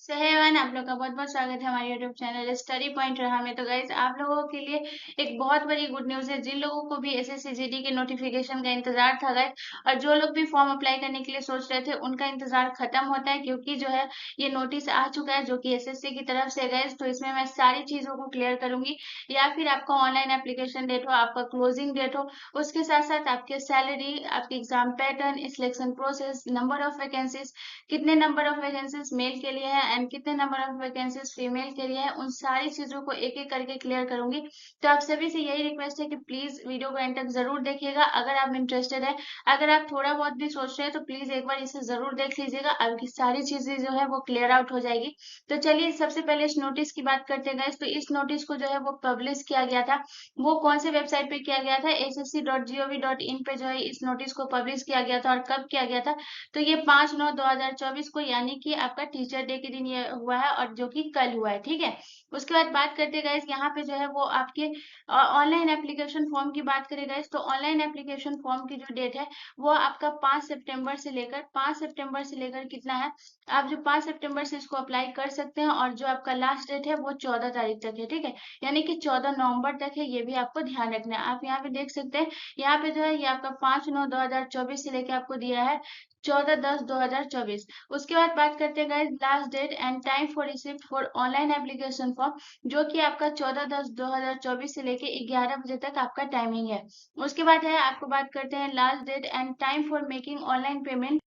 सो hey everyone, आप लोग का बहुत बहुत स्वागत है हमारे यूट्यूब चैनल स्टडी पॉइंट रहा में। तो गाइज, आप लोगों के लिए एक बहुत बड़ी गुड न्यूज़ है। जिन लोगों को भी एसएससी जीडी के नोटिफिकेशन का इंतजार था गाइज, और जो लोग भी फॉर्म अप्लाई करने के लिए सोच रहे थे, उनका इंतजार खत्म होता है, क्योंकि जो है ये नोटिस आ चुका है जो कि एसएससी की तरफ से गाइज। तो इसमें मैं सारी चीजों को क्लियर करूंगी, या फिर आपका ऑनलाइन एप्लीकेशन डेट हो, आपका क्लोजिंग डेट हो, उसके साथ साथ आपके सैलरी, आपके exam pattern, selection process, number of vacancies, कितने नंबर ऑफ वैकेंसीज मेल के लिए है एंड कितने नंबर ऑफ वैकेंसीज फीमेल के लिए है, उन सारी चीजों को एक एक करके क्लियर करूंगी। तो आप सभी से यही रिक्वेस्ट है कि प्लीज वीडियो को एंड तक जरूर देखिएगा अगर आप इंटरेस्टेड है। अगर आप थोड़ा बहुत भी सोच रहे हैं तो प्लीज एक बार इसे जरूर देख लीजिएगा, आपकी सारी चीजें जो है वो क्लियर आउट हो जाएगी। तो चलिए सबसे पहले इस नोटिस की बात करते हैं गाइस। तो इस नोटिस को जो है वो पब्लिश किया गया था, वो कौन से वेबसाइट पे किया गया था? ssc.gov.in पे जो है इस नोटिस को पब्लिश किया गया था। और कब किया गया था? तो ये 5/9/2024 को, यानी कि आपका टीचर डे के दिन ये हुआ है, और जो कि कल हुआ है। ठीक है, उसके बाद बात करते हैं गाइस, यहाँ पे जो है वो आपके ऑनलाइन एप्लीकेशन फॉर्म की बात करें गाइस। तो ऑनलाइन एप्लीकेशन फॉर्म की जो डेट है वो आपका 5 सितंबर से लेकर कितना है, आप जो 5 सितंबर से इसको अप्लाई कर सकते हैं, और जो आपका लास्ट डेट है वो 14 तारीख तक है। ठीक है, यानी कि 14 नवंबर तक है, ये भी आपको ध्यान रखना है। आप यहाँ पे देख सकते हैं, यहाँ पे जो है ये आपका 5/9/2024 से लेके आपको दिया है 14/10/2024। उसके बाद बात करते हैं guys, last date and time for receipt for online application form, जो कि आपका 14/10/2024 से लेके 11 बजे तक आपका टाइमिंग है। उसके बाद है, आपको बात करते हैं last date and time for making online payment.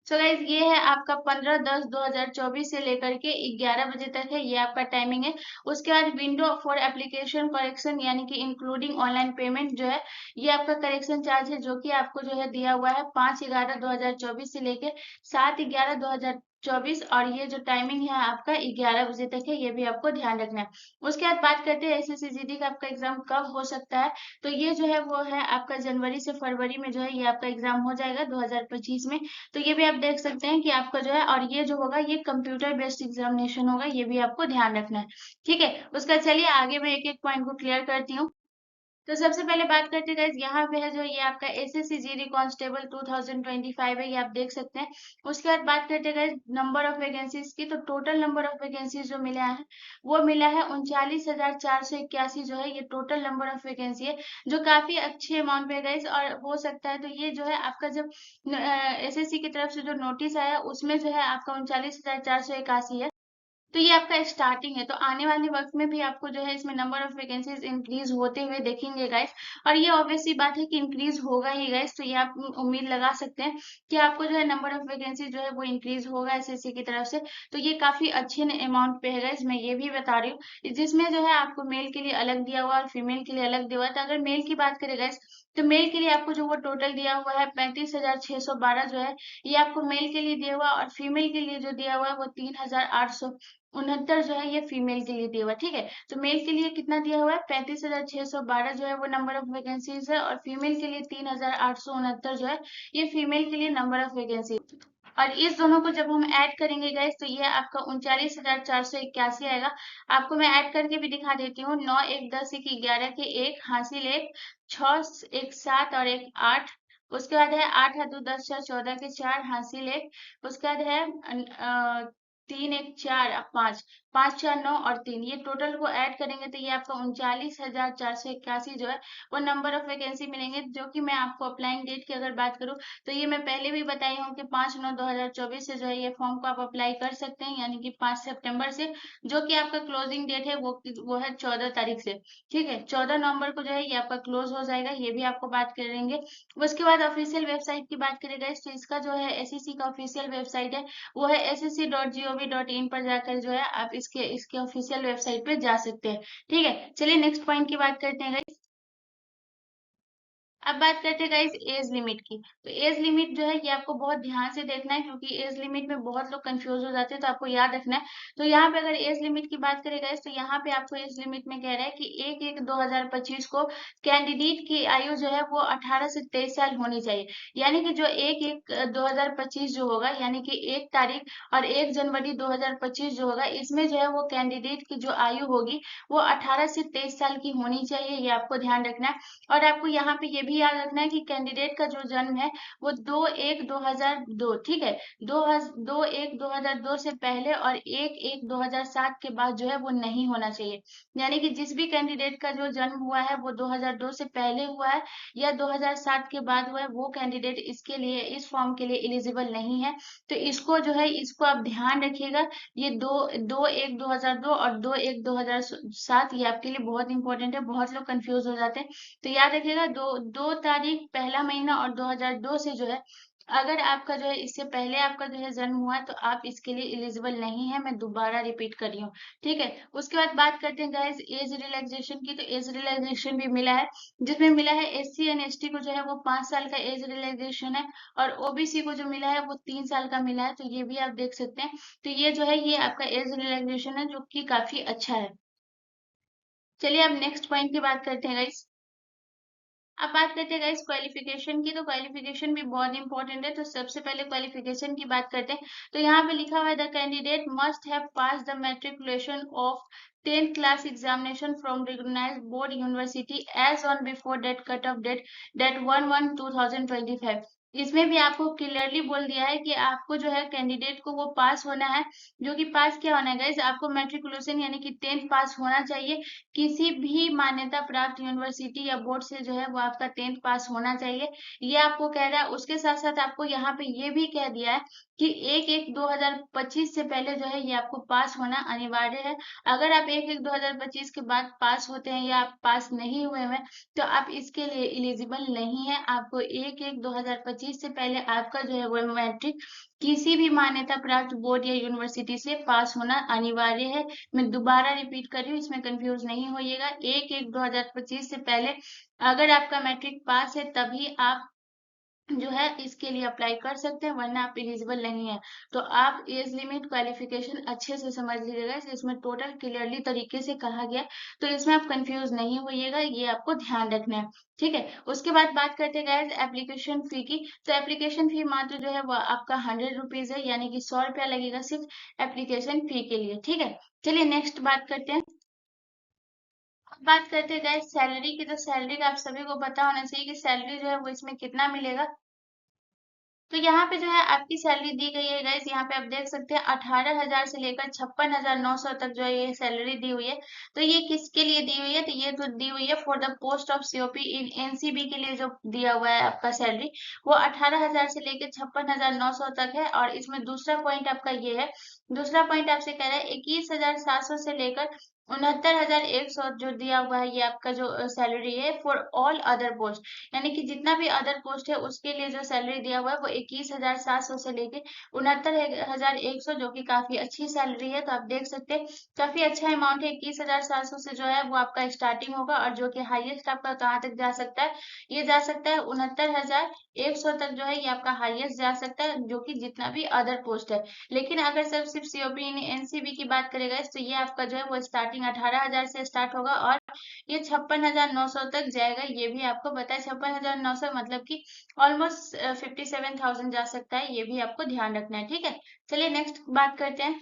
So guys, ये है आपका 15/10/2024 से लेकर के 11 बजे तक है, ये आपका टाइमिंग है। उसके बाद विंडो फॉर एप्लीकेशन करेक्शन, यानी कि इंक्लूडिंग ऑनलाइन पेमेंट जो है, ये आपका करेक्शन चार्ज है, जो कि आपको जो है दिया हुआ है 5/11/2024 से लेके 7/11/2024। और ये जो टाइमिंग है आपका 11 बजे तक है, ये भी आपको ध्यान रखना है। उसके बाद बात करते हैं एसएससी का आपका एग्जाम कब हो सकता है। तो ये जो है वो है आपका जनवरी से फरवरी में जो है ये आपका एग्जाम हो जाएगा 2025 में। तो ये भी आप देख सकते हैं कि आपका जो है, और ये जो होगा ये कंप्यूटर बेस्ड एग्जामिनेशन होगा, ये भी आपको ध्यान रखना है। ठीक है, उसका चलिए आगे मैं एक एक पॉइंट को क्लियर करती हूँ। तो सबसे पहले बात करते हैं गाइस, यहाँ पे है जो ये आपका एसएससी जीडी कांस्टेबल 2025 है, ये आप देख सकते हैं। उसके बाद बात करते हैं गाइस नंबर ऑफ वैकेंसीज की। तो टोटल नंबर ऑफ वैकेंसीज जो मिला है वो मिला है 39,481 जो है, ये टोटल नंबर ऑफ वैकेंसी है, जो काफी अच्छी अमाउंट पे है गाइस। और हो सकता है तो ये जो है आपका जब एसएससी की तरफ से जो नोटिस आया उसमें जो है आपका 39,481 है। तो ये आपका स्टार्टिंग है, तो आने वाले वक्त में भी आपको जो है इसमें नंबर ऑफ वैकेंसीज इंक्रीज होते हुए देखेंगे गाइस। और ये ऑब्वियस सी बात है कि इंक्रीज होगा ही गाइस, तो ये आप उम्मीद लगा सकते हैं कि आपको जो है नंबर ऑफ वैकेंसी जो है वो इंक्रीज होगा एसएससी की तरफ से। तो ये काफी अच्छे अमाउंट पे है गाइस, मैं ये भी बता रही हूँ, जिसमें जो है आपको मेल के लिए अलग दिया हुआ और फीमेल के लिए अलग दिया हुआ है। तो अगर मेल की बात करें गाइस, तो मेल के लिए आपको जो वो टोटल दिया हुआ है 35,612 जो है, ये आपको मेल के लिए दिया हुआ, और फीमेल के लिए जो दिया हुआ है वो 3,869 जो है, ये फीमेल के लिए दिया हुआ है। ठीक है, तो मेल के लिए कितना दिया हुआ है 35,612 जो है वो नंबर ऑफ वैकेंसीज है, और फीमेल के लिए 3,869 जो है, ये फीमेल के लिए नंबर ऑफ वैकेंसी। और इस दोनों को जब हम ऐड करेंगे गाइस, तो ये आपका 39,481 आएगा। आपको मैं ऐड करके भी दिखा देती हूँ। 9 1 10 1 11 के 1 हासिल 1 6 1 7 और 1 8। उसके बाद है 8 है 2 10 6 14 के 4 हासिल 1। उसके बाद है 3 1 4 5 5 4 9 और 3, ये टोटल को ऐड करेंगे तो ये आपका 39,481 जो है वो नंबर ऑफ वैकेंसी मिलेंगे। जो कि मैं आपको अप्लाइंग डेट की अगर बात करूँ, तो ये मैं पहले भी बताई हूँ कि 5/9/2024 से जो है ये फॉर्म को आप अप्लाई कर सकते हैं, यानी कि 5 सितंबर से, जो कि आपका क्लोजिंग डेट है वो है 14 तारीख से। ठीक है, 14 नवंबर को जो है ये आपका क्लोज हो जाएगा, ये भी आपको बात करेंगे। उसके बाद ऑफिशियल वेबसाइट की बात करें गाइस, तो इसका जो है एसएससी का ऑफिशियल वेबसाइट है वो है ssc.gov.in पर जाकर जो है आप इसके इसके ऑफिशियल वेबसाइट पे जा सकते हैं। ठीक है, चलिए नेक्स्ट पॉइंट की बात करते हैं गाइस। अब बात करते हैं गाइस एज लिमिट की। तो एज लिमिट जो है ये आपको बहुत ध्यान से देखना है, क्योंकि एज लिमिट में बहुत लोग कंफ्यूज हो जाते हैं, तो आपको याद रखना है। तो यहाँ पे अगर एज लिमिट की बात करें गाइस, तो यहाँ पे आपको एज लिमिट में कह रहा है कि 1/1/2025 को कैंडिडेट की आयु जो है वो 18 से 23 साल होनी चाहिए। यानी कि जो 1/1/2025 जो होगा, यानी कि 1 तारीख और 1 जनवरी 2025 जो होगा, इसमें जो है वो कैंडिडेट की जो आयु होगी वो 18 से 23 साल की होनी चाहिए, ये आपको ध्यान रखना है। और आपको यहाँ पे ये भी याद रखना है कि कैंडिडेट का जो जन्म है वो 2/1/2002, ठीक है, 2/1/2002 से पहले और 1/1/2007 के बाद जो है वो नहीं होना चाहिए। यानी कि जिस भी कैंडिडेट का जो जन्म हुआ है वो 2002 से पहले हुआ है या 2007 के बाद हुआ है, वो कैंडिडेट इसके लिए, इस फॉर्म के लिए एलिजिबल नहीं है। तो इसको जो है, इसको आप ध्यान रखिएगा। ये 2/1/2002 और 2/1/2007 ये आपके लिए बहुत इंपॉर्टेंट है। बहुत लोग कंफ्यूज हो जाते हैं, तो याद रखिएगा, दो तारीख पहला महीना और 2002 से जो है, अगर आपका जो है इससे पहले आपका जो है जन्म हुआ है तो आप इसके लिए एलिजिबल नहीं है। मैं दोबारा रिपीट कर रही हूँ, ठीक है। उसके बाद बात करते हैं गाइस एज रिलैक्सेशन की। तो एज रिलैक्सेशन भी मिला है, जिसमें मिला है एससी एंड एसटी को जो है वो 5 साल का एज रिलैक्सेशन है, और ओबीसी को जो मिला है वो 3 साल का मिला है। तो ये भी आप देख सकते हैं। तो ये जो है ये आपका एज रिलैक्सेशन है, जो कि काफी अच्छा है। चलिए अब नेक्स्ट पॉइंट की बात करते हैं गाइस। अब बात करते हैं गाइस क्वालिफिकेशन की। तो क्वालिफिकेशन भी बहुत इंपॉर्टेंट है। तो सबसे पहले क्वालिफिकेशन की बात करते हैं। तो यहाँ पे लिखा हुआ है the candidate must have pass the matriculation of 10th class examination from recognised board university as on before date cut off date date 1/1/2025। इसमें भी आपको क्लियरली बोल दिया है कि आपको जो है कैंडिडेट को वो पास होना है। जो कि पास क्या होना है गाइस, आपको मैट्रिकुलेशन यानी कि 10th पास होना चाहिए। किसी भी मान्यता प्राप्त यूनिवर्सिटी या बोर्ड से जो है वो आपका 10th पास होना चाहिए, ये आपको कह रहा है। उसके साथ साथ आपको यहाँ पे ये भी कह दिया है कि 1/1/2025 से पहले जो है ये आपको पास होना अनिवार्य है। अगर आप 1/1/2025 के बाद पास होते हैं या आप पास नहीं हुए हैं तो आप इसके लिए एलिजिबल नहीं है। आपको 1/1/2025 से पहले आपका जो है वो मैट्रिक किसी भी मान्यता प्राप्त बोर्ड या यूनिवर्सिटी से पास होना अनिवार्य है। मैं दोबारा रिपीट कर रही हूँ, इसमें कंफ्यूज नहीं होइएगा। 1/1/2025 से पहले अगर आपका मैट्रिक पास है तभी आप जो है इसके लिए अप्लाई कर सकते हैं, वरना आप एलिजिबल नहीं है। तो आप एज लिमिट क्वालिफिकेशन अच्छे से समझ लीजिएगा, इसमें टोटल क्लियरली तरीके से कहा गया। तो इसमें आप कंफ्यूज नहीं होइएगा, ये आपको ध्यान रखना है, ठीक है। उसके बाद बात करते हैं गाइस एप्लीकेशन फी की। तो एप्लीकेशन फी मात्र जो है वो आपका 100 रुपीज है, यानी कि 100 रुपया लगेगा सिर्फ एप्लीकेशन फी के लिए, ठीक है। चलिए नेक्स्ट बात करते हैं। अब बात करते हैं गाइस सैलरी की। तो सैलरी का आप सभी को पता होना चाहिए कि सैलरी जो है वो इसमें कितना मिलेगा। तो यहाँ पे जो है आपकी सैलरी दी गई है गाइस, यहाँ पे आप देख सकते हैं 18,000 से लेकर 56,900 तक जो है ये सैलरी दी हुई है। तो ये किसके लिए दी हुई है, तो ये जो दी हुई है for the post of COP in NCB के लिए जो दिया हुआ है आपका सैलरी, वो 18,000 से लेकर 56,900 तक है। और इसमें दूसरा पॉइंट आपका ये है, दूसरा पॉइंट आपसे कह रहा है 21,700 से लेकर 69,100 जो दिया हुआ है, ये आपका जो सैलरी है फॉर ऑल अदर पोस्ट, यानी कि जितना भी अदर पोस्ट है उसके लिए जो सैलरी दिया हुआ है वो 21,700 से लेके 69,100, जो कि काफी अच्छी सैलरी है। तो आप देख सकते हैं काफी अच्छा अमाउंट है। 21,700 से जो है वो आपका स्टार्टिंग होगा, और जो कि हाईएस्ट आपका कहाँ तक जा सकता है, ये जा सकता है 69,100 तक जो है ये आपका हाईएस्ट जा सकता है, जो कि जितना भी अदर पोस्ट है। लेकिन अगर सिर्फ सीओपी एनसीबी की बात करेगा तो ये आपका जो है वो स्टार्टिंग 18,000 से स्टार्ट होगा और ये 56,900 तक जाएगा। ये भी आपको पता है 56,900 मतलब कि ऑलमोस्ट 57,000 जा सकता है, ये भी आपको ध्यान रखना है, ठीक है। चलिए नेक्स्ट बात करते हैं।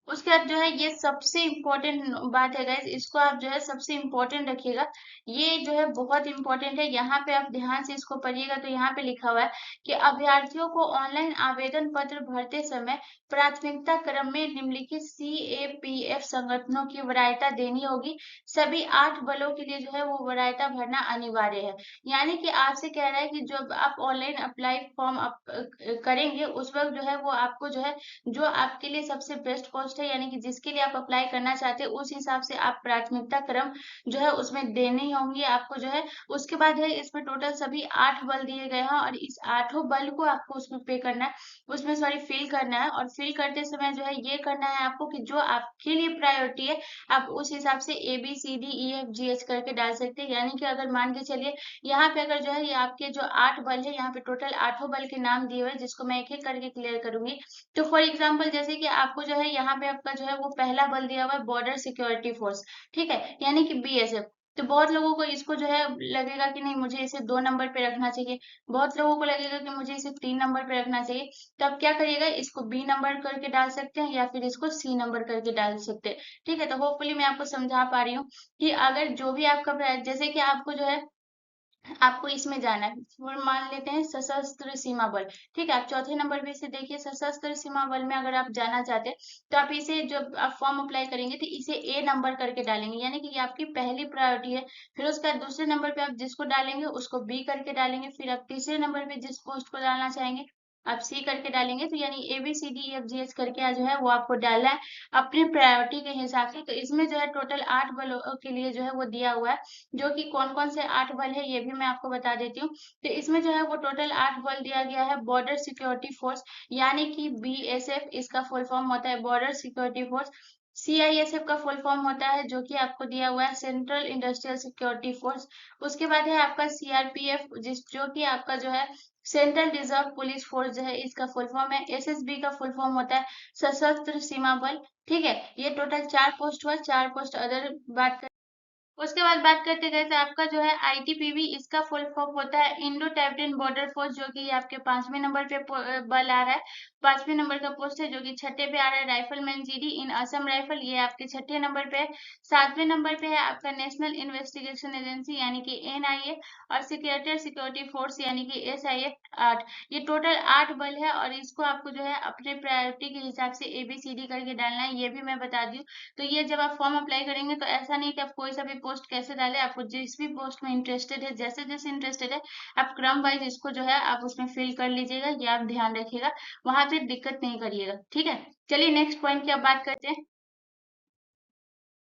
उसके बाद जो है ये सबसे इम्पोर्टेंट बात है गाइस, इसको आप जो है सबसे इम्पोर्टेंट रखिएगा। ये जो है बहुत इम्पोर्टेंट है, यहाँ पे आप ध्यान से इसको पढ़िएगा। तो यहाँ पे लिखा हुआ है कि अभ्यर्थियों को ऑनलाइन आवेदन पत्र भरते समय प्राथमिकता क्रम में निम्नलिखित CAPF संगठनों की वरीयता देनी होगी। सभी 8 बलों के लिए जो है वो वरीयता भरना अनिवार्य है। यानी कि आपसे कह रहा है कि जब आप ऑनलाइन अप्लाई फॉर्म करेंगे उस वक्त जो है वो आपको जो है, जो आपके लिए सबसे बेस्ट पोस्ट है, यानी कि जिसके लिए आप अप्लाई करना चाहते हैं उस हिसाब से आप प्राथमिकता क्रम जो है उसमें देनी होंगी आपको जो है। उसके बाद है इसमें टोटल सभी 8 बल दिए गए हैं, और इस 8 बल को आपको उसमें पे करना है, उसमें सॉरी फिल करना है। और फिल करते समय जो है ये करना है आपको कि जो आपके लिए प्रायोरिटी है आप उस हिसाब से ABCDEFGH करके डाल सकते हैं। यानी कि अगर मान के चलिए यहाँ पे अगर जो है ये आपके जो 8 बल है, यहाँ पे टोटल 8 बल के नाम दिए हुए हैं, जिसको मैं एक एक करके क्लियर करूंगी। तो फॉर एग्जाम्पल जैसे कि आपको जो है यहाँ पे आपका जो है वो पहला बल दिया हुआ है बॉर्डर सिक्योरिटी फोर्स, ठीक है, यानी कि BSF। तो बहुत लोगों को इसको जो है लगेगा कि नहीं मुझे इसे 2 नंबर पे रखना चाहिए, बहुत लोगों को लगेगा कि मुझे इसे 3 नंबर पे रखना चाहिए। तो आप क्या करिएगा, इसको B नंबर करके डाल सकते हैं या फिर इसको C नंबर करके डाल सकते हैं, ठीक है। तो होपफुली मैं आपको समझा पा रही हूँ कि अगर जो भी आपका जैसे कि आपको जो है आपको इसमें जाना है। फिर मान लेते हैं सशस्त्र सीमा बल। ठीक है, आप चौथे नंबर पे इसे देखिए, सशस्त्र सीमा बल में अगर आप जाना चाहते हैं तो आप इसे जब आप फॉर्म अप्लाई करेंगे तो इसे ए नंबर करके डालेंगे, यानी कि ये आपकी पहली प्रायोरिटी है। फिर उसके बाद दूसरे नंबर पे आप जिसको डालेंगे उसको बी करके डालेंगे। फिर आप तीसरे नंबर पे जिस पोस्ट को डालना चाहेंगे आप सी करके डालेंगे। तो यानी A B C D E F G H करके जो है वो आपको डालना है अपनी प्रायोरिटी के हिसाब से। तो इसमें जो है टोटल 8 बलों के लिए जो है वो दिया हुआ है, जो कि कौन-कौन से 8 बल है ये भी मैं आपको बता देती हूँ। तो इसमें जो है वो टोटल 8 बल दिया गया है। बॉर्डर सिक्योरिटी फोर्स, यानी कि बीएसएफ, इसका फुल फॉर्म होता है बॉर्डर सिक्योरिटी फोर्स। सीआईएसएफ का फुल फॉर्म होता है जो कि आपको दिया हुआ है सेंट्रल इंडस्ट्रियल सिक्योरिटी फोर्स। उसके बाद है आपका सीआरपीएफ, जिस जो कि आपका जो है सेंट्रल रिजर्व पुलिस फोर्स जो है, इसका फुल फॉर्म है। एसएसबी का फुल फॉर्म होता है सशस्त्र सीमा बल। ठीक है, ये टोटल 4 पोस्ट हुआ। 4 पोस्ट अदर बात उसके बाद बात करते गए तो आपका जो है आईटीबीपी, इसका फुल फॉर्म होता है इंडो टाइब्रियन बॉर्डर फोर्स, जो कि आपके 5वें नंबर पे बल आ रहा है। 5वें नंबर का पोस्ट है, जो कि छठे पे आ रहा है राइफलमैन जीडी इन असम राइफल, ये आपके छठे नंबर पे है। 7वें नंबर पे है आपका नेशनल इन्वेस्टिगेशन एजेंसी यानी कि एनआईए, और सेक्रेटरी सिक्योरिटी फोर्स यानी कि एसआईएफ 8। ये टोटल 8 बल है और इसको आपको जो है अपने प्रायोरिटी के हिसाब से एबीसीडी करके डालना है, ये भी मैं बता दी। तो ये जब आप फॉर्म अप्लाई करेंगे तो ऐसा नहीं कि आप कोई सा भी पोस्ट कैसे डालें, आपको जिस भी पोस्ट में इंटरेस्टेड है, जैसे जैसे इंटरेस्टेड है आप क्रम वाइज इसको जो है आप उसमें फिल कर लीजिएगा, ये आप ध्यान रखिएगा, वहां पे दिक्कत नहीं करिएगा। ठीक है, चलिए नेक्स्ट पॉइंट की अब बात करते हैं।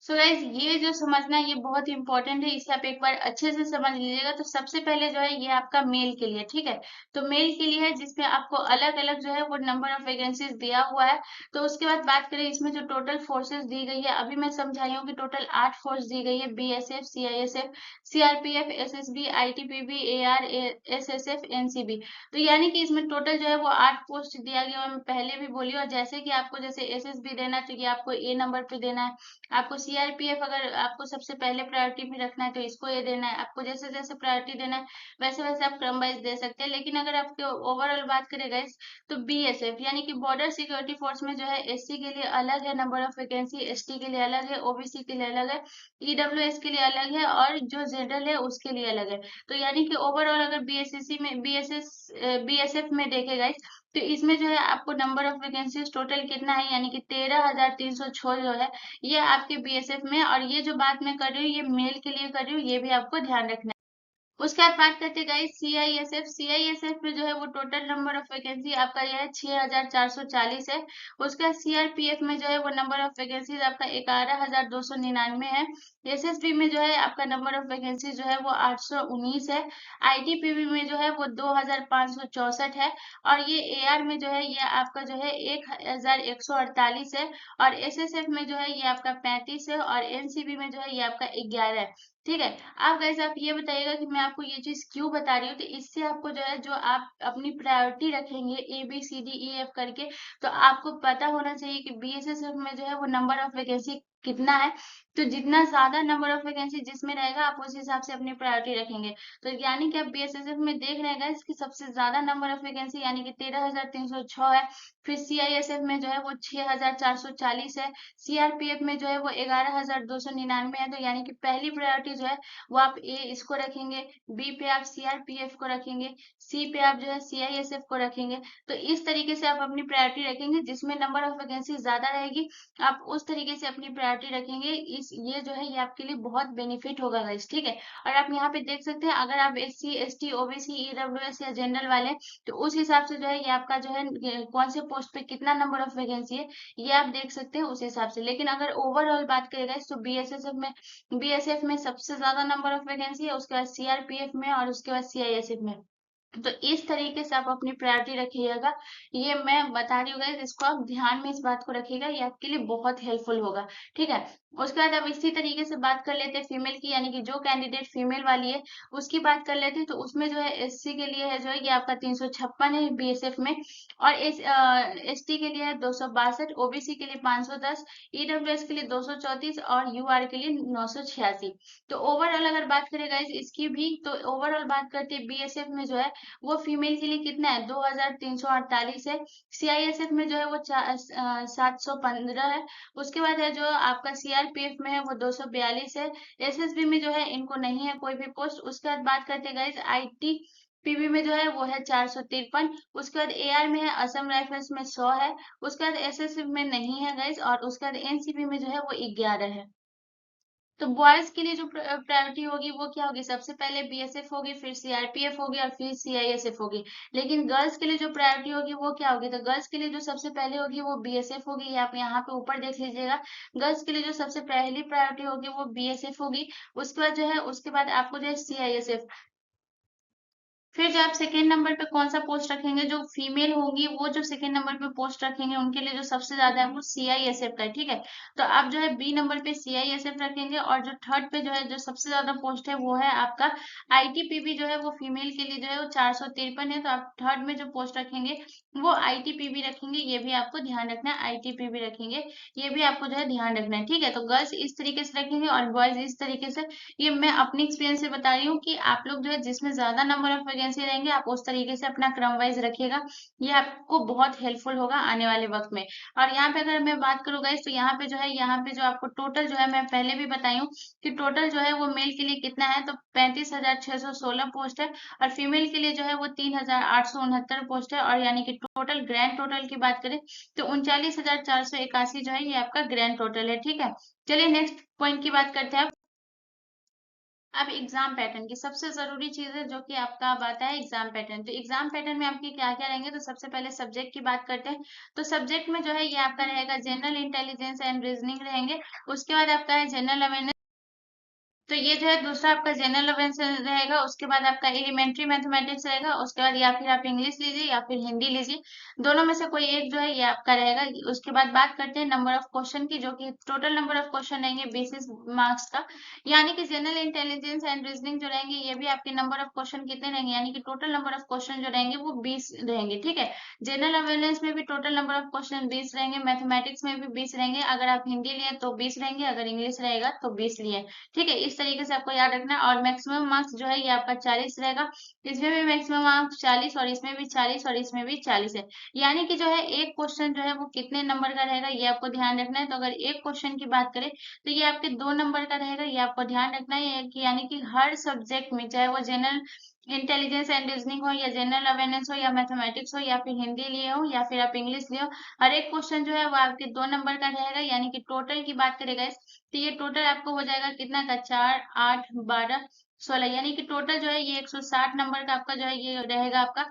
सो गाइज, ये जो समझना है ये बहुत इंपॉर्टेंट है, इसे आप एक बार अच्छे से समझ लीजिएगा। तो सबसे पहले जो है ये आपका मेल के लिए, ठीक है, तो मेल के लिए है जिसमें आपको अलग अलग जो है वो नंबर ऑफ वैकेंसीज दिया हुआ है। तो उसके बाद बात करें इसमें जो टोटल फोर्सेस दी गई है, अभी मैं समझाई हूँ कि टोटल 8 फोर्स दी गई है, BSF, CISF, CRPF, SSB, ITBP, AR, SSF, NCB. तो यानी कि इसमें टोटल जो है वो 8 पोस्ट दिया गया है, मैं पहले भी बोली। और जैसे कि आपको जैसे एसएसबी देना है तो ये आपको ए नंबर पे देना है। आपको सीआरपीएफ अगर आपको सबसे पहले प्रायोरिटी में रखना है तो इसको ये देना है। आपको जैसे जैसे प्रायोरिटी देना है वैसे वैसे आप क्रम वाइज दे सकते हैं। लेकिन अगर आपके ओवरऑल बात करें गाइस, तो बीएसएफ यानी कि बॉर्डर सिक्योरिटी फोर्स में जो है एससी के लिए अलग है नंबर ऑफ वैकेंसी, एसटी के लिए अलग है, ओबीसी के लिए अलग है, ईडब्ल्यूएस के लिए अलग है, और जो जनरल है उसके लिए अलग है। तो यानी कि ओवरऑल अगर बीएसएससी में बीएसएफ में देखे गाइस, तो इसमें जो है आपको नंबर ऑफ वैकेंसीज टोटल कितना है, यानी कि 13,306 जो है ये आपके बीएसएफ में। और ये जो बात मैं कर रही हूँ ये मेल के लिए कर रही हूँ, ये भी आपको ध्यान रखना है। उसके बाद बात करते हैं गाइस सीआईएसएफ। सीआईएसएफ में जो है वो टोटल नंबर ऑफ वैकेंसी आपका यह है 6,440 है। उसके बाद सीआरपीएफ में जो है वो नंबर ऑफ वैकेंसीज आपका 11,299 है। एसएसबी में जो है आपका नंबर ऑफ वैकेंसी जो है वो 819 है। आईटीपीबी में जो है वो 2,564 है। और ये एआर में जो है ये आपका जो है 1,148 है। और एसएसएफ में जो है ये आपका 35 है। और एनसीबी में जो है ये आपका 11 है। ठीक है, अब गाइस आप ये बताइएगा कि मैं आपको ये चीज क्यों बता रही हूँ। तो इससे आपको जो है जो आप अपनी प्रायोरिटी रखेंगे A B C D E F करके, तो आपको पता होना चाहिए कि बीएसएसएफ में जो है वो नंबर ऑफ वैकेंसी कितना है। तो जितना ज्यादा नंबर ऑफ वैकेंसी जिसमें रहेगा आप उस हिसाब से अपनी प्रायोरिटी रखेंगे। तो यानी कि आप बीएसएसएफ में देख रहे हैं इसकी सबसे ज्यादा नंबर ऑफ वैकेंसी यानी कि 13,306 है। फिर सीआईएसएफ में जो है वो 6,440 है। सीआरपीएफ में जो है वो 11,299 है। तो यानी कि पहली प्रायोरिटी जो है वो आप ए इसको रखेंगे, बी पे आप सीआरपीएफ को रखेंगे, सी पे आप जो है सीआईएसएफ को रखेंगे। तो इस तरीके से आप अपनी प्रायोरिटी रखेंगे, जिसमें नंबर ऑफ वैकेंसी ज्यादा रहेगी आप उस तरीके से अपनी प्रायोरिटी रखेंगे। इस ये जो है ये आपके लिए बहुत बेनिफिट होगा गाइस, ठीक है। और आप यहाँ पे देख सकते हैं अगर आप एससी एसटी ओबीसी ईडब्ल्यूएस या जनरल वाले, तो उस हिसाब से जो है ये आपका जो है कौन से पोस्ट पे कितना नंबर ऑफ वैकेंसी है ये आप देख सकते हैं उस हिसाब से। लेकिन अगर ओवरऑल बात करेगा तो बीएसएफ में सबसे ज्यादा नंबर ऑफ वैकेंसी है, उसके बाद सीआरपीएफ में, और उसके बाद सीआईएसएफ में। तो इस तरीके से आप अपनी प्रायोरिटी रखिएगा, ये मैं बता रही हूँ गाइस, इसको आप ध्यान में इस बात को रखिएगा, ये आपके लिए बहुत हेल्पफुल होगा। ठीक है, उसके बाद अब इसी तरीके से बात कर लेते हैं फीमेल की, यानी कि जो कैंडिडेट फीमेल वाली है उसकी बात कर लेते हैं। तो उसमें जो है एससी के लिए है जो है ये आपका 356 है बीएसएफ में। और एसटी के लिए है 262, ओबीसी के लिए 510, ईडब्ल्यूएस के लिए 234, और यूआर के लिए 986। तो ओवरऑल अगर बात करें गाइस इसकी भी, तो ओवरऑल बात करते हैं बीएसएफ में जो है वो फीमेल के लिए कितना है, 2348 है। सीआईएसएफ में जो है वो 715 है। उसके बाद है जो आपका सीआरपीएफ में है वो 242 है। एसएसबी में जो है इनको नहीं है कोई भी पोस्ट। उसके बाद बात करते हैं गाइस आईटी पीबी में जो है वो है 453। उसके बाद एआर में है, असम राइफल्स में 100 है। उसके बाद एसएसबी में नहीं है गाइस, और उसके बाद एनसीबी में जो है वो 11 है। तो बॉयज के लिए जो प्रायोरिटी होगी वो क्या होगी, सबसे पहले बीएसएफ होगी, फिर सीआरपीएफ होगी और फिर सीआईएसएफ होगी। लेकिन गर्ल्स के लिए जो प्रायोरिटी होगी वो क्या होगी, तो गर्ल्स के लिए जो सबसे पहले होगी वो बीएसएफ होगी। ये आप यहाँ पे ऊपर देख लीजिएगा। गर्ल्स के लिए जो सबसे पहली प्रायोरिटी होगी वो बीएसएफ होगी। उसके बाद जो है उसके बाद आपको जो है सीआईएसएफ। फिर जो आप सेकेंड नंबर पे कौन सा पोस्ट रखेंगे, जो फीमेल होंगी वो जो सेकेंड नंबर पे पोस्ट रखेंगे उनके लिए जो सबसे ज्यादा है वो सीआईएसएफ का है, ठीक है। तो आप जो है बी नंबर पे सीआईएसएफ रखेंगे, और जो थर्ड पे जो है जो सबसे ज्यादा पोस्ट है वो है आपका आईटीपीबी, जो है वो फीमेल के लिए जो है वो 453 है। तो आप थर्ड में जो पोस्ट रखेंगे वो आईटीपीबी रखेंगे, ये भी आपको ध्यान रखना है, आईटीपीबी रखेंगे, ये भी आपको जो है ध्यान रखना है, ठीक है। तो गर्ल्स इस तरीके से रखेंगे और बॉयज इस तरीके से। ये मैं अपनी एक्सपीरियंस से बता रही हूँ कि आप लोग जो है जिसमें ज्यादा नंबर ऑफ वैकेंसी रहेंगे आप उस तरीके से अपना क्रम वाइज रखिएगा। ये आपको बहुत हेल्पफुल होगा आने वाले वक्त में। और यहाँ पे अगर मैं बात करूँ गाइस, तो यहाँ पे जो है यहाँ पे जो आपको टोटल जो है मैं पहले भी बताई हूँ कि टोटल जो है वो मेल के लिए कितना है, तो 35,616 पोस्ट है। और फीमेल के लिए जो है वो 3,869 पोस्ट है। और यानी कि टोटल ग्रैंड टोटल की बात करें तो 39,481 जो है ये आपका ग्रैंड टोटल है, ठीक है। चलिए नेक्स्ट पॉइंट की बात करते हैं। अब एग्जाम पैटर्न की सबसे जरूरी चीज है जो कि आपका अब आता है एग्जाम पैटर्न। तो एग्जाम पैटर्न में आपके क्या क्या रहेंगे, तो सबसे पहले सब्जेक्ट की बात करते हैं। तो सब्जेक्ट में जो है ये आपका रहेगा जनरल इंटेलिजेंस एंड रीजनिंग रहेंगे। उसके बाद आपका है जनरल अवेयरनेस। तो ये जो है दूसरा आपका जनरल अवेयरनेस रहेगा। उसके बाद आपका एलिमेंट्री मैथमेटिक्स रहेगा। उसके बाद या फिर आप इंग्लिश लीजिए या फिर हिंदी लीजिए, दोनों में से कोई एक जो है ये आपका रहेगा। उसके बाद बात करते हैं नंबर ऑफ क्वेश्चन की, जो कि टोटल नंबर ऑफ क्वेश्चन रहेंगे 20 मार्क्स का। यानी कि जनरल इंटेलिजेंस एंड रीजनिंग जो रहेंगे ये भी आपके नंबर ऑफ क्वेश्चन कितने रहेंगे, यानी कि टोटल नंबर ऑफ क्वेश्चन जो रहेंगे वो 20 रहेंगे, ठीक है। जनरल अवेयरनेस में भी टोटल नंबर ऑफ क्वेश्चन 20 रहेंगे, मैथमेटिक्स में भी 20 रहेंगे, अगर आप हिंदी लिए तो 20 रहेंगे, अगर इंग्लिश रहेगा तो 20 लिए, ठीक है। इस तरीके से आपको याद रखना है। और मैक्सिमम मार्क्स जो है ये आपका 40 रहेगा। इसमें भी मैक्सिमम मार्क्स 40, और इसमें भी 40, और इसमें भी 40 है। यानी कि जो है एक क्वेश्चन जो है वो कितने नंबर का रहेगा ये आपको ध्यान रखना है। तो अगर एक क्वेश्चन की बात करें तो ये आपके 2 नंबर का रहेगा, ये आपको ध्यान रखना है कि यानी कि हर सब्जेक्ट में, चाहे वो जनरल इंटेलिजेंस एंड रीजनिंग हो, या जनरल अवेयरनेस हो, या मैथमेटिक्स हो, या फिर हिंदी लिए हो, या फिर आप इंग्लिश लिए हो, हर एक क्वेश्चन जो है वो आपके 2 नंबर का रहेगा। यानी कि टोटल की बात करेगा तो ये टोटल आपको हो जाएगा कितना का, 4, 8, 12, 16, यानी कि टोटल जो है ये 160 नंबर का आपका जो है ये रहेगा आपका।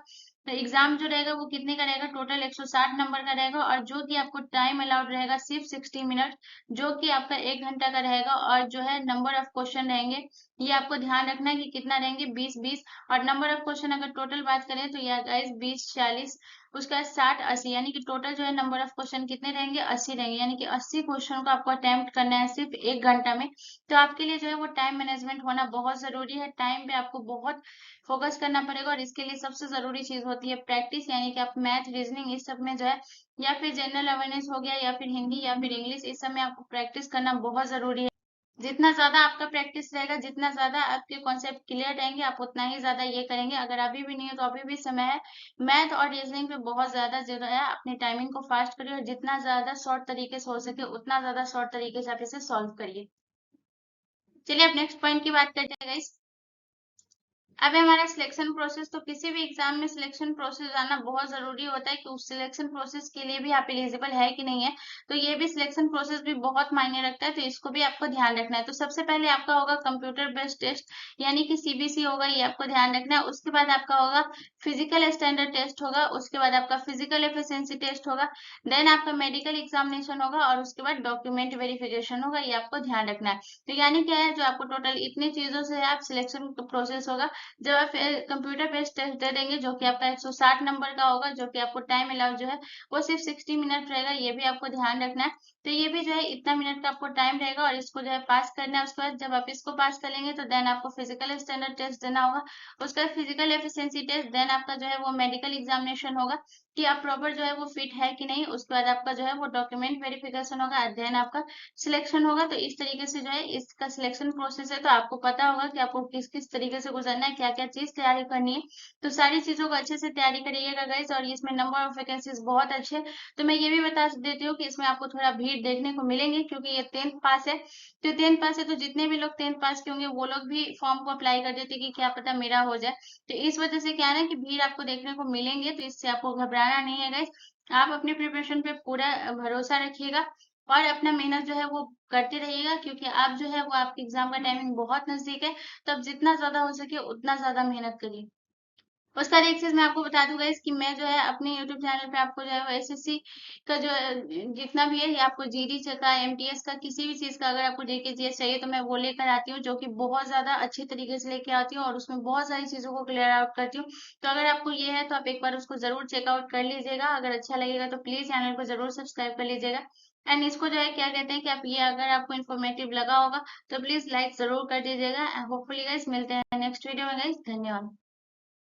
तो एग्जाम जो रहेगा वो कितने का रहेगा, टोटल 160 नंबर का रहेगा। और जो कि आपको टाइम अलाउड रहेगा सिर्फ 60 मिनट, जो कि आपका 1 घंटा का रहेगा। और जो है नंबर ऑफ क्वेश्चन रहेंगे ये आपको ध्यान रखना है कि कितना रहेंगे, 20-20। और नंबर ऑफ क्वेश्चन अगर टोटल बात करें तो यह गाइस 20, 40, उसका 60, 80, यानी कि टोटल जो है नंबर ऑफ क्वेश्चन कितने रहेंगे, 80 रहेंगे। यानी कि 80 क्वेश्चन को आपको अटेम्प्ट करना है सिर्फ 1 घंटा में। तो आपके लिए जो है वो टाइम मैनेजमेंट होना बहुत जरूरी है। टाइम पे आपको बहुत फोकस करना पड़ेगा, और इसके लिए सबसे जरूरी चीज होती है प्रैक्टिस। यानी कि आप मैथ, रीजनिंग इस सब में जो है, या फिर जनरल अवेयरनेस हो गया, या फिर हिंदी, या फिर इंग्लिश, इस सब में आपको प्रैक्टिस करना बहुत जरूरी है। जितना ज्यादा आपका प्रैक्टिस रहेगा, जितना ज्यादा आपके कॉन्सेप्ट क्लियर रहेंगे, आप उतना ही ज्यादा ये करेंगे। अगर अभी भी नहीं है तो अभी भी समय है। मैथ और रीजनिंग पे बहुत ज्यादा जो है अपनी टाइमिंग को फास्ट करिए, और जितना ज्यादा शॉर्ट तरीके से हो सके उतना ज्यादा शॉर्ट तरीके से आप इसे सॉल्व करिए। चलिए अब नेक्स्ट पॉइंट की बात करते हैं गाइस। अब है हमारा सिलेक्शन प्रोसेस। तो किसी भी एग्जाम में सिलेक्शन प्रोसेस आना बहुत जरूरी होता है कि उस सिलेक्शन प्रोसेस के लिए भी आप एलिजिबल है कि नहीं है। तो ये भी सिलेक्शन प्रोसेस भी बहुत मायने रखता है, तो इसको भी आपको ध्यान रखना है। तो सबसे पहले आपका होगा कंप्यूटर बेस्ड टेस्ट, यानी कि सीबीसी होगा, ये आपको ध्यान रखना है। उसके बाद आपका होगा फिजिकल स्टैंडर्ड टेस्ट होगा। उसके बाद आपका फिजिकल एफिशिएंसी टेस्ट होगा। देन आपका मेडिकल एग्जामिनेशन होगा, और उसके बाद डॉक्यूमेंट वेरिफिकेशन होगा, ये आपको ध्यान रखना है। तो यानी क्या है, जो आपको टोटल इतनी चीजों से आप सिलेक्शन प्रोसेस होगा। जब आप कंप्यूटर बेस्ड टेस्ट दे देंगे जो कि आपका 160 नंबर का होगा, जो कि आपको टाइम अलाउ जो है वो सिर्फ 60 मिनट रहेगा, ये भी आपको ध्यान रखना है। तो ये भी जो है इतना मिनट का आपको टाइम रहेगा, और इसको जो है पास करना है। उसके बाद जब आप इसको पास कर लेंगे तो देन आपको फिजिकल स्टैंडर्ड टेस्ट देना होगा। उसके बाद फिजिकल एफिशिएंसी टेस्ट, देन आपका जो है वो मेडिकल एग्जामिनेशन होगा। कि आप प्रॉपर जो है वो फिट है कि नहीं। उसके बाद आपका जो है वो डॉक्यूमेंट वेरिफिकेशन होगा, देन आपका सिलेक्शन होगा। तो इस तरीके से जो है इसका सिलेक्शन प्रोसेस है। तो आपको पता होगा कि आपको किस किस तरीके से गुजरना है, क्या क्या चीज तैयारी करनी है। तो सारी चीजों को अच्छे से तैयारी करिएगा गाइस। और इसमें नंबर ऑफ वैकेंसीज बहुत अच्छे हैं। तो मैं ये भी बता देती हूँ कि इसमें आपको थोड़ा भीड़ देखने को मिलेंगे, क्योंकि ये 10th पास है। तो 10th पास है तो जितने भी लोग 10th पास के होंगे वो लोग भी फॉर्म को अप्लाई कर देते कि क्या पता मेरा हो जाए। तो इस वजह से क्या है ना कि भीड़ आपको देखने को मिलेंगे। तो इससे आपको घबराना नहीं है गाइस। आप अपने प्रिपरेशन पे पूरा भरोसा रखिएगा और अपना मेहनत जो है वो करते रहिएगा, क्योंकि आप जो है वो आपके एग्जाम का टाइमिंग बहुत नजदीक है। तो आप जितना ज्यादा हो सके उतना ज्यादा मेहनत करिए। उसका एक चीज मैं आपको बता दूं गाइस कि मैं जो है अपने YouTube चैनल पे आपको जो है वो एसएससी का जो जितना भी है, या आपको जीडी का, एमटीएस का, किसी भी चीज का अगर आपको जीके जीएस चाहिए तो मैं वो लेकर आती हूँ, जो कि बहुत ज्यादा अच्छे तरीके से लेके आती हूँ और उसमें बहुत सारी चीजों को क्लियर आउट करती हूँ। तो अगर आपको ये है तो आप एक बार उसको जरूर चेकआउट कर लीजिएगा। अगर अच्छा लगेगा तो प्लीज चैनल को जरूर सब्सक्राइब कर लीजिएगा। एंड इसको जो है क्या कहते हैं कि आप ये अगर आपको इन्फॉर्मेटिव लगा होगा तो प्लीज लाइक जरूर कर दीजिएगा। होपफुली गाइस मिलते हैं नेक्स्ट वीडियो में गाइस। धन्यवाद।